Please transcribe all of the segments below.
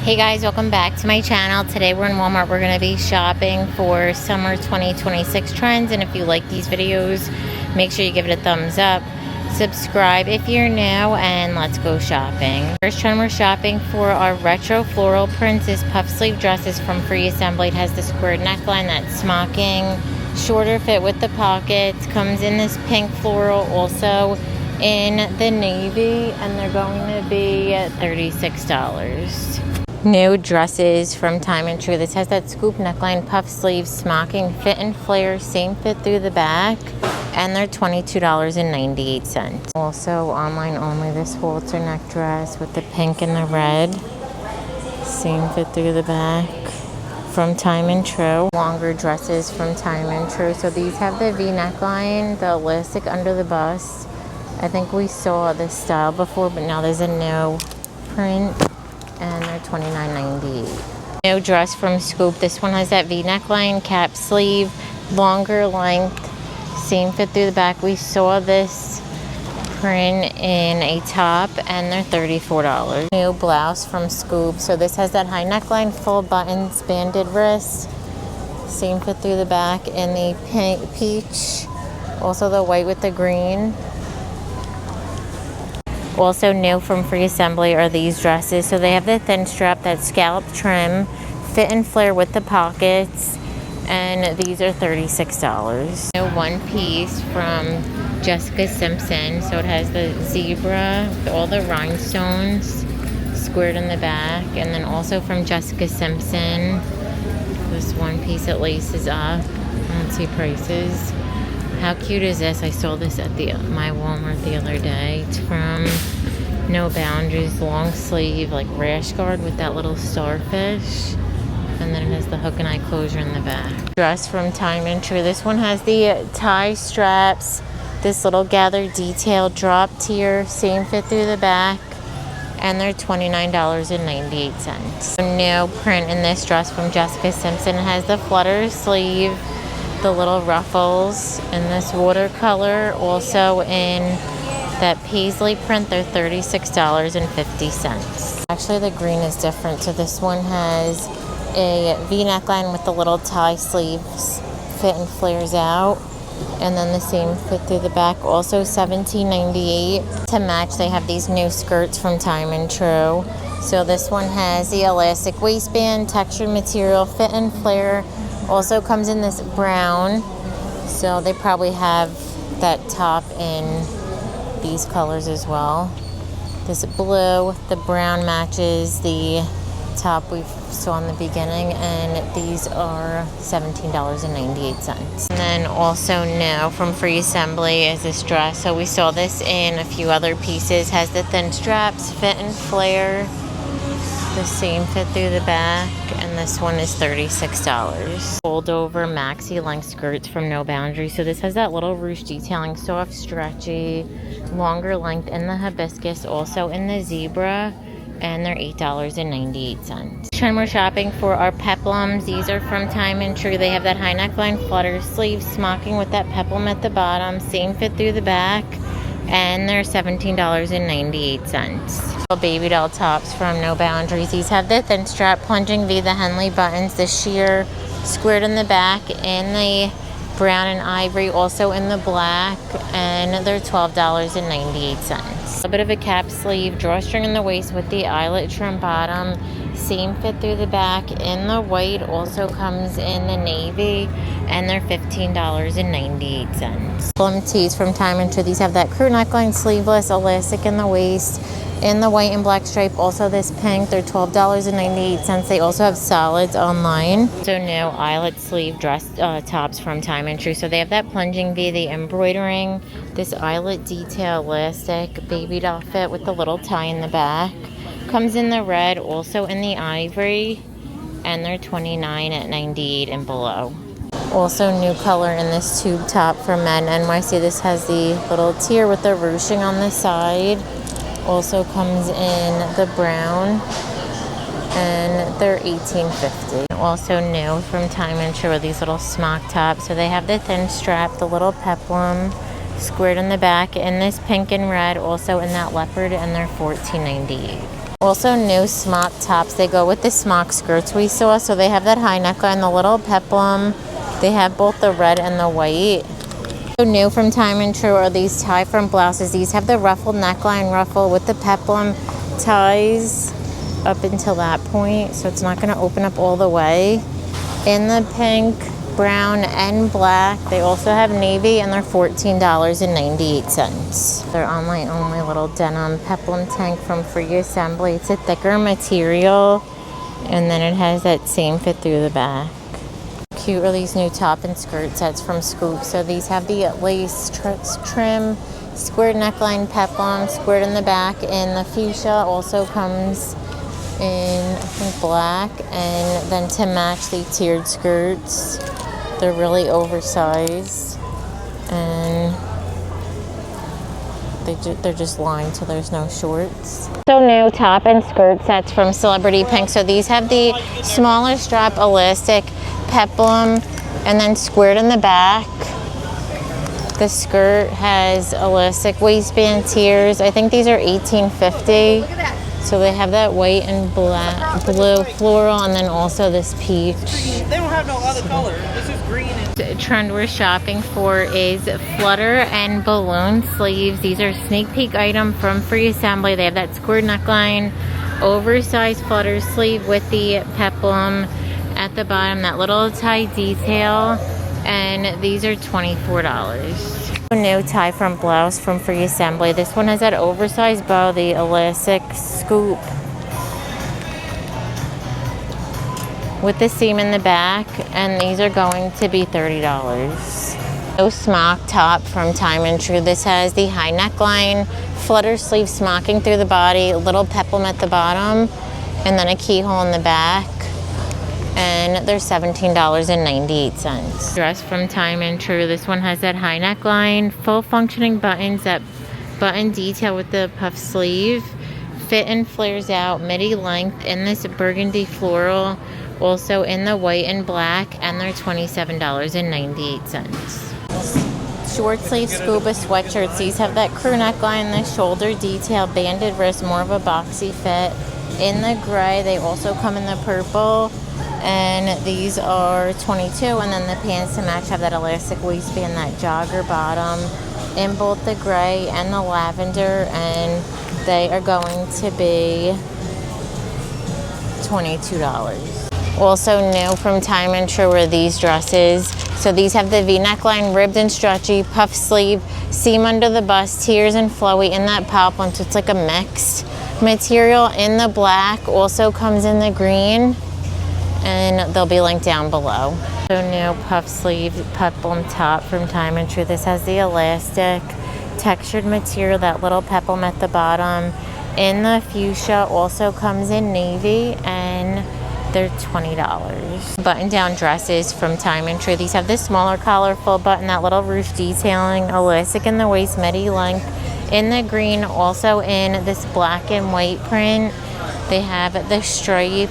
Hey guys, welcome back to my channel. Today we're in Walmart. We're going to be shopping for summer 2026 trends, and if you like these videos, make sure you give it a thumbs up. Subscribe if you're new, and let's go shopping. First trend we're shopping for are retro floral prints. This puff sleeve dresses from Free Assembly. It has the squared neckline, that smocking, shorter fit with the pockets. Comes in this pink floral, also in the navy, and they're going to be $36. New dresses from Time and True. This has that scoop neckline, puff sleeve, smocking, fit and flare, same fit through the back, and they're $22.98. Also online only, this halter neck dress with the pink and the red, same fit through the back, from Time and True. Longer dresses from Time and True. So these have the V neckline, the elastic under the bust. I think we saw this style before, but now there's a new print, and they're $29.98. New dress from Scoop. This one has that V neckline, cap sleeve, longer length, same fit through the back. We saw this print in a top, and they're $34. New blouse from Scoop. So this has that high neckline, full buttons, banded wrists, same fit through the back in the pink, peach, also the white with the green. Also new from Free Assembly are these dresses. So they have the thin strap, that scallop trim, fit and flare with the pockets, and these are $36. New one piece from Jessica Simpson. So it has the zebra, all the rhinestones squared in the back, and then also from Jessica Simpson, this one piece that laces up. I don't see prices. How cute is this? I saw this at my Walmart the other day. It's from No Boundaries, long sleeve, like rash guard with that little starfish. And then it has the hook and eye closure in the back. Dress from Time and True. This one has the tie straps, this little gathered detail drop tier, same fit through the back, and they're $29.98. New print in this dress from Jessica Simpson. It has the flutter sleeve, the little ruffles in this watercolor, also in that paisley print. They're $36.50. Actually, the green is different. So this one has a V neckline with the little tie sleeves, fit and flares out, and then the same fit through the back, also $17.98. To match, they have these new skirts from Time and True. So this one has the elastic waistband, textured material, fit and flare. Also comes in this brown, so they probably have that top in these colors as well. This blue, the brown matches the top we saw in the beginning, and these are $17.98. And then also new from Free Assembly is this dress. So we saw this in a few other pieces. Has the thin straps, fit and flare, the same fit through the back, and this one is $36. Fold over maxi length skirts from No Boundaries. So this has that little ruche detailing, soft, stretchy, longer length in the hibiscus, also in the zebra, and they're $8.98. Trend we're shopping for are peplums. These are from Time and True. They have that high neckline, flutter sleeve, smocking with that peplum at the bottom, same fit through the back, and they're $17.98. Baby doll tops from No Boundaries. These have the thin strap, plunging V, the Henley buttons, the sheer squared in the back, in the brown and ivory, also in the black, and they're $12.98. A bit of a cap sleeve, drawstring in the waist with the eyelet trim bottom, same fit through the back in the white, also comes in the navy, and they're $15.98. Plum tees from Time and True. These have that crew neckline, sleeveless, elastic in the waist, in the white and black stripe, also this pink. They're $12.98. They also have solids online. So new eyelet sleeve dress tops from Time and True. So they have that plunging V, the embroidering, this eyelet detail elastic, baby doll fit with the little tie in the back. Comes in the red, also in the ivory, and they're $29.98 and below. Also new color in this tube top for men, NYC. This has the little tier with the ruching on the side. Also comes in the brown, and they're $18.50. Also new from Time and True are these little smock tops. So they have the thin strap, the little peplum, squared in the back, in this pink and red, also in that leopard, and they're $14.98. Also new smock tops. They go with the smock skirts we saw. So they have that high neckline, the little peplum. They have both the red and the white. So new from Time and True are these tie front blouses. These have the ruffled neckline ruffle with the peplum ties up until that point. So it's not going to open up all the way. In the pink, brown, and black. They also have navy, and they're $14.98. They're online only little denim peplum tank from Free Assembly. It's a thicker material, and then it has that same fit through the back. Cute are these new top and skirt sets from Scoop. So these have the lace trim, squared neckline peplum, squared in the back, and the fuchsia also comes in, I think, black, and then to match the tiered skirts. They're really oversized, and they're just lined so there's no shorts. So new top and skirt sets from Celebrity Pink. So these have the smaller strap elastic peplum and then squared in the back. The skirt has elastic waistband tiers. I think these are $18.50. So they have that white and black, blue floral, and then also this peach. They don't have no other color. This is green. The trend we're shopping for is flutter and balloon sleeves. These are sneak peek item from Free Assembly. They have that squared neckline, oversized flutter sleeve with the peplum at the bottom, that little tie detail, and these are $24. New tie front blouse from Free Assembly. This one has that oversized bow, the elastic scoop with the seam in the back, and these are going to be $30. No smock top from Time and True. This has the high neckline, flutter sleeve smocking through the body, little peplum at the bottom, and then a keyhole in the back. And they're $17.98. Dress from Time and True. This one has that high neckline, full functioning buttons, that button detail with the puff sleeve. Fit and flares out, midi length in this burgundy floral, also in the white and black, and they're $27.98. Short sleeve scuba sweatshirts. These have that crew neckline, the shoulder detail, banded wrist, more of a boxy fit. In the gray, they also come in the purple. And these are $22, and then the pants to match have that elastic waistband, that jogger bottom in both the gray and the lavender, and they are going to be $22. Also new from Time and True are these dresses. So these have the V neckline, ribbed and stretchy, puff sleeve, seam under the bust, tiers and flowy in that peplum, so it's like a mixed material. In the black, also comes in the green, and they'll be linked down below. So new puff sleeve peplum top from Time and True. This has the elastic textured material, that little peplum at the bottom. In the fuchsia, also comes in navy, and they're $20. Button down dresses from Time and True. These have this smaller collar, full button, that little ruche detailing, elastic in the waist, midi length. In the green, also in this black and white print. They have the stripe,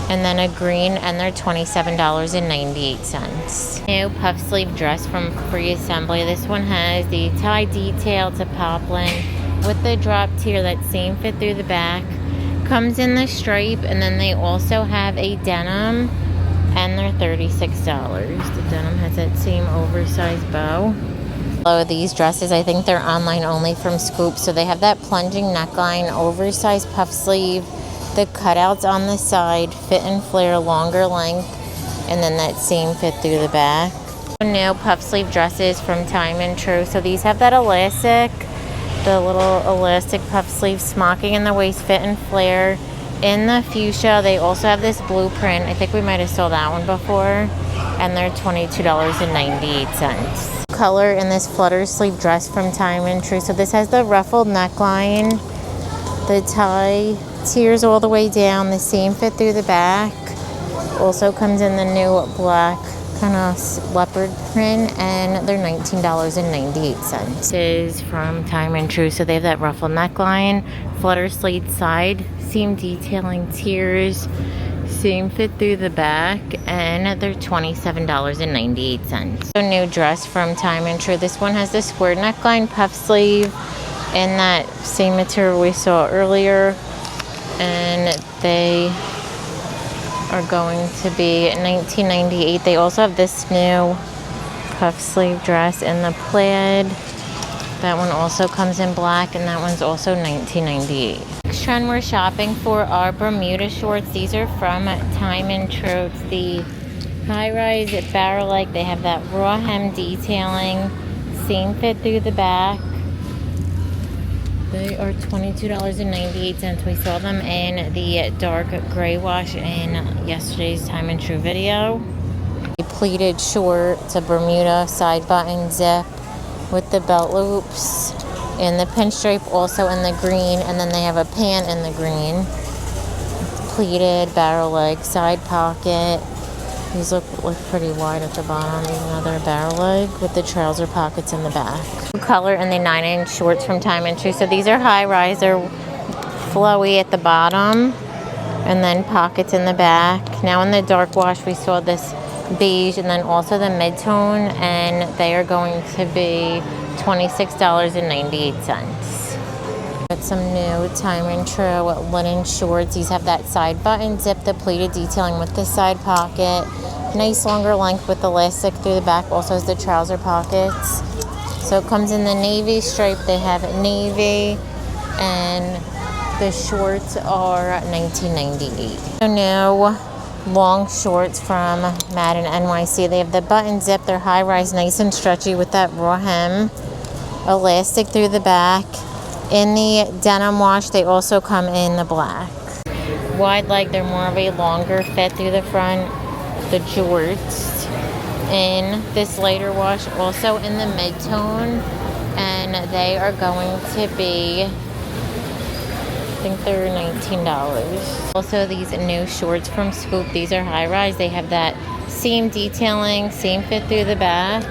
and then a green, and they're $27.98. New puff sleeve dress from Free Assembly. This one has the tie detail to poplin with the drop tier, that same fit through the back. Comes in the stripe, and then they also have a denim, and they're $36. The denim has that same oversized bow. Below these dresses, I think they're online only from Scoop. So they have that plunging neckline, oversized puff sleeve, the cutouts on the side, fit and flare, longer length, and then that same fit through the back. New puff sleeve dresses from Time and True. So these have that elastic, the little elastic puff sleeve smocking in the waist, fit and flare. In the fuchsia, they also have this blueprint. I think we might have saw that one before, and they're $22.98. Color in this flutter sleeve dress from Time and True. So this has the ruffled neckline, the tie tiers all the way down, the same fit through the back. Also comes in the new black kind of leopard print, and they're $19.98. This is from Time and True. So they have that ruffled neckline, flutter sleeve side, seam detailing tiers, same fit through the back, and they're $27.98. So new dress from Time and True. This one has the squared neckline, puff sleeve, and that same material we saw earlier. and they are going to be $19.98. They also have this new puff sleeve dress in the plaid. That one also comes in black, and that one's also $19.98. Next trend we're shopping for are Bermuda shorts. These are from Time and Tro. It's the high-rise barrel leg. They have that raw hem detailing, seam fit through the back. They are $22.98. We saw them in the dark gray wash in yesterday's Time and Tru video. A pleated short, it's a Bermuda side button zip with the belt loops in the pinstripe, also in the green, and then they have a pant in the green. Pleated barrel leg side pocket. These look pretty wide at the bottom. Another barrel leg with the trouser pockets in the back. Color in the 9-inch shorts from Time and Tru. So these are high rise. They're flowy at the bottom, and then pockets in the back. Now in the dark wash we saw this beige and then also the mid-tone, and they are going to be $26.98. Got some new Time and Tru linen shorts. These have that side button zip, the pleated detailing with the side pocket. Nice longer length with elastic through the back. Also has the trouser pockets. So it comes in the navy stripe. They have navy, and the shorts are $19.98. So new long shorts from Madden NYC. They have the button zip. They're high rise, nice and stretchy with that raw hem. Elastic through the back. In the denim wash, they also come in the black. Wide leg, they're more of a longer fit through the front. The jorts in this lighter wash, also in the mid-tone, and they are going to be, I think they're $19. Also these new shorts from Scoop. These are high rise. They have that seam detailing, seam fit through the back,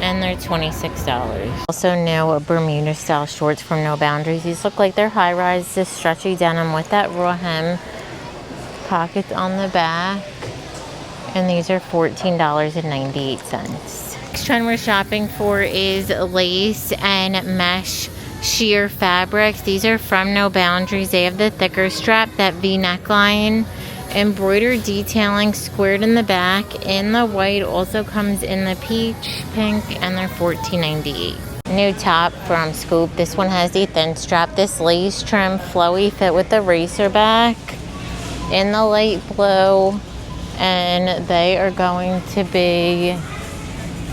and they're $26. Also new Bermuda style shorts from No Boundaries. These look like they're high rise, this stretchy denim with that raw hem, pockets on the back, and these are $14.98. Next trend we're shopping for is lace and mesh sheer fabrics. These are from No Boundaries. They have the thicker strap, that V neckline, embroidered detailing, squared in the back. In the white, also comes in the peach, pink, and they're $14.98. New top from Scoop. This one has the thin strap, this lace trim, flowy fit with the racer back in the light blue, and they are going to be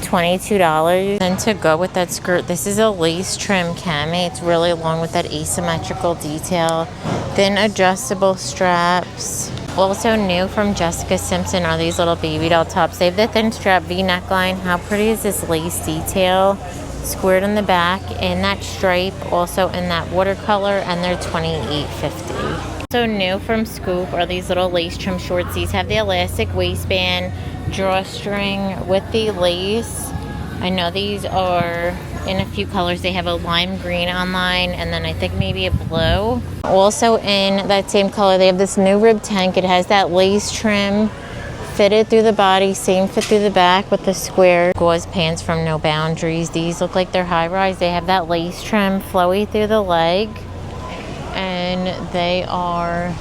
$22. And to go with that skirt, this is a lace trim cami. It's really long with that asymmetrical detail, thin adjustable straps. Also new from Jessica Simpson are these little baby doll tops. They have the thin strap, V neckline. How pretty is this lace detail? Squared in the back in that stripe, also in that watercolor, and they're $28.50. So new from Scoop are these little lace trim shorts. These have the elastic waistband, drawstring with the lace. I know these are in a few colors. They have a lime green online, and then I think maybe a blue. Also in that same color, they have this new rib tank. It has that lace trim fitted through the body, same fit through the back with the square gauze pants from No Boundaries. These look like they're high rise. They have that lace trim flowy through the leg, and they are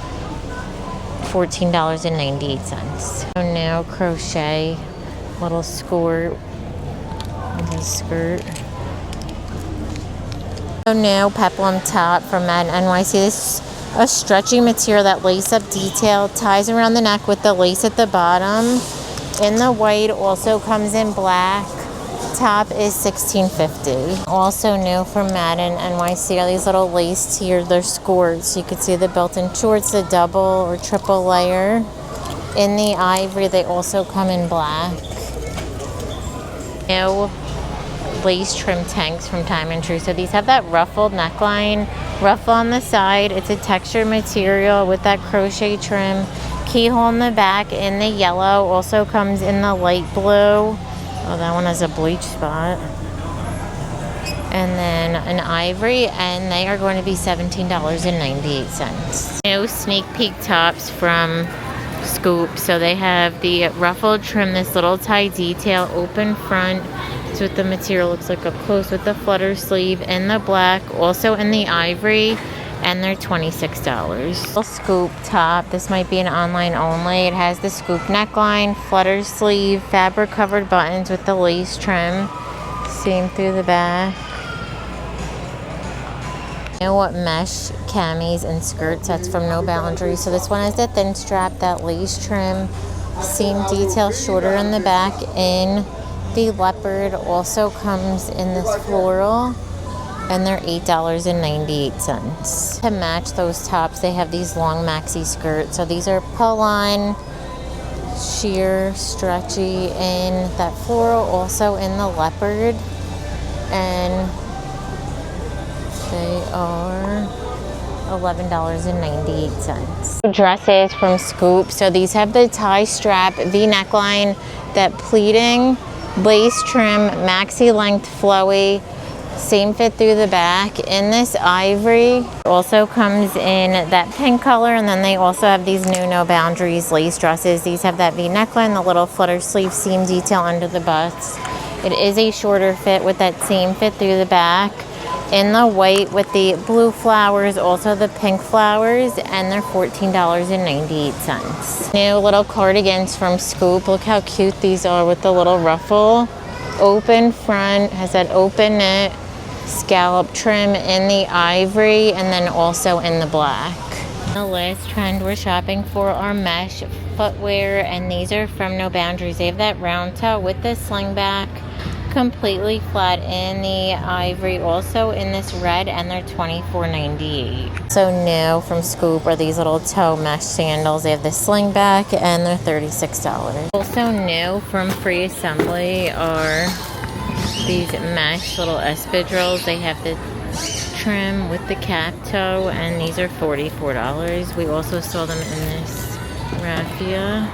$14.98. So now crochet little skirt with a skirt. So now Peplum top from Madden NYC. This is a stretchy material, that lace up detail, ties around the neck with the lace at the bottom. In the white, also comes in black. Top is $16.50. Also new from Madden NYC are these little lace tiered, they're skirts. You can see the built-in shorts, the double or triple layer. In the ivory, they also come in black. New lace trim tanks from Time and Tru. So these have that ruffled neckline, ruffle on the side. It's a textured material with that crochet trim, keyhole in the back in the yellow. Also comes in the light blue. Oh, that one has a bleach spot. And then an ivory, and they are going to be $17.98. New sneak peek tops from Scoop. So they have the ruffled trim, this little tie detail, open front. So what the material looks like up close with the flutter sleeve in the black, also in the ivory. and they're $26. Scoop top. This might be an online only. It has the scoop neckline, flutter sleeve, fabric covered buttons with the lace trim. Seam through the back. You know what, mesh camis and skirts. That's from No Boundaries. So this one has the thin strap, that lace trim, seam detail shorter in the back in the leopard. Also comes in this floral, and they're $8.98. To match those tops, they have these long maxi skirts. So these are pull-on, sheer, stretchy in that floral, also in the leopard, and they are $11.98. Dresses from Scoop. So these have the tie strap, V neckline, that pleating, lace trim, maxi length, flowy, same fit through the back in this ivory. Also comes in that pink color, and then they also have these new No Boundaries lace dresses. These have that V neckline, the little flutter sleeve seam detail under the butts. It is a shorter fit with that same fit through the back in the white with the blue flowers, also the pink flowers, and they're $14.98. New little cardigans from Scoop. Look how cute these are with the little ruffle. Open front, has that open knit scallop trim in the ivory, and then also in the black. The last trend we're shopping for are mesh footwear, and these are from No Boundaries. They have that round toe with the sling back, completely flat in the ivory, also in this red, and they're $24.98. So new from Scoop are these little toe mesh sandals. They have the sling back, and they're $36. Also new from Free Assembly are these mesh little espadrilles. They have the trim with the cap toe, and these are $44. We also saw them in this raffia.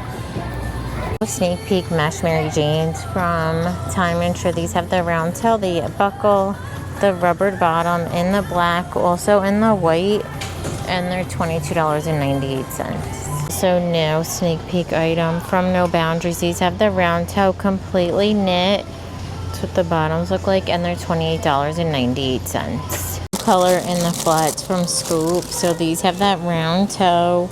Sneak peek mesh Mary Janes from Time and Tru. These have the round toe, the buckle, the rubbered bottom in the black, also in the white, and they're $22.98. So new sneak peek item from No Boundaries. These have the round toe, completely knit. That's what the bottoms look like, and they're $28.98. Color in the flats from Scoop. So these have that round toe,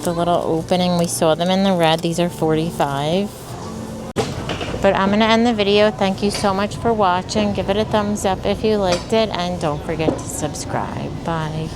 the little opening. We saw them in the red. These are $45. But I'm going to end the video. Thank you so much for watching. Give it a thumbs up if you liked it, and don't forget to subscribe. Bye.